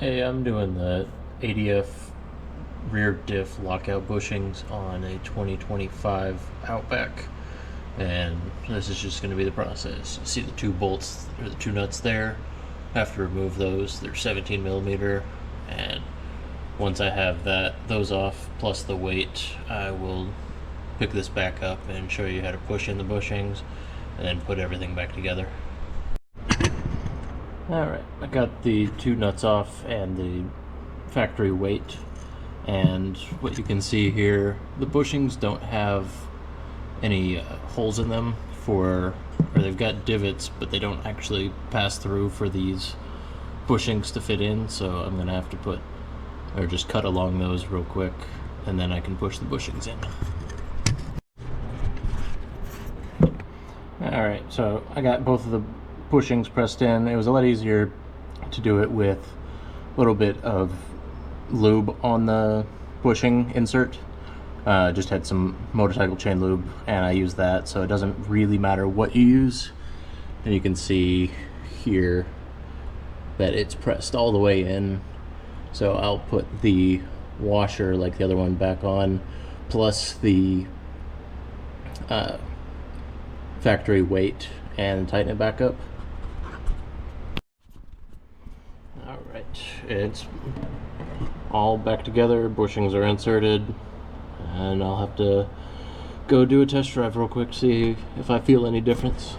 Hey, I'm doing the ADF rear diff lockout bushings on a 2025 Outback, and this is just going to be the process. You see the two bolts or the two nuts there. I have to remove those. They're 17 millimeter, and once I have those off plus the weight, I will pick this back up and show you how to push in the bushings and then put everything back together. Alright, I got the two nuts off and the factory weight, and what you can see here, the bushings don't have any holes in them or they've got divots, but they don't actually pass through for these bushings to fit in, so I'm going to have to just cut along those real quick, and then I can push the bushings in. Alright, so I got both of the bushings pressed in. It was a lot easier to do it with a little bit of lube on the bushing insert. Just had some motorcycle chain lube and I used that, so it doesn't really matter what you use. And you can see here that it's pressed all the way in, so I'll put the washer like the other one back on, plus the factory weight, and tighten it back up. Alright, it's all back together, bushings are inserted, and I'll have to go do a test drive real quick to see if I feel any difference.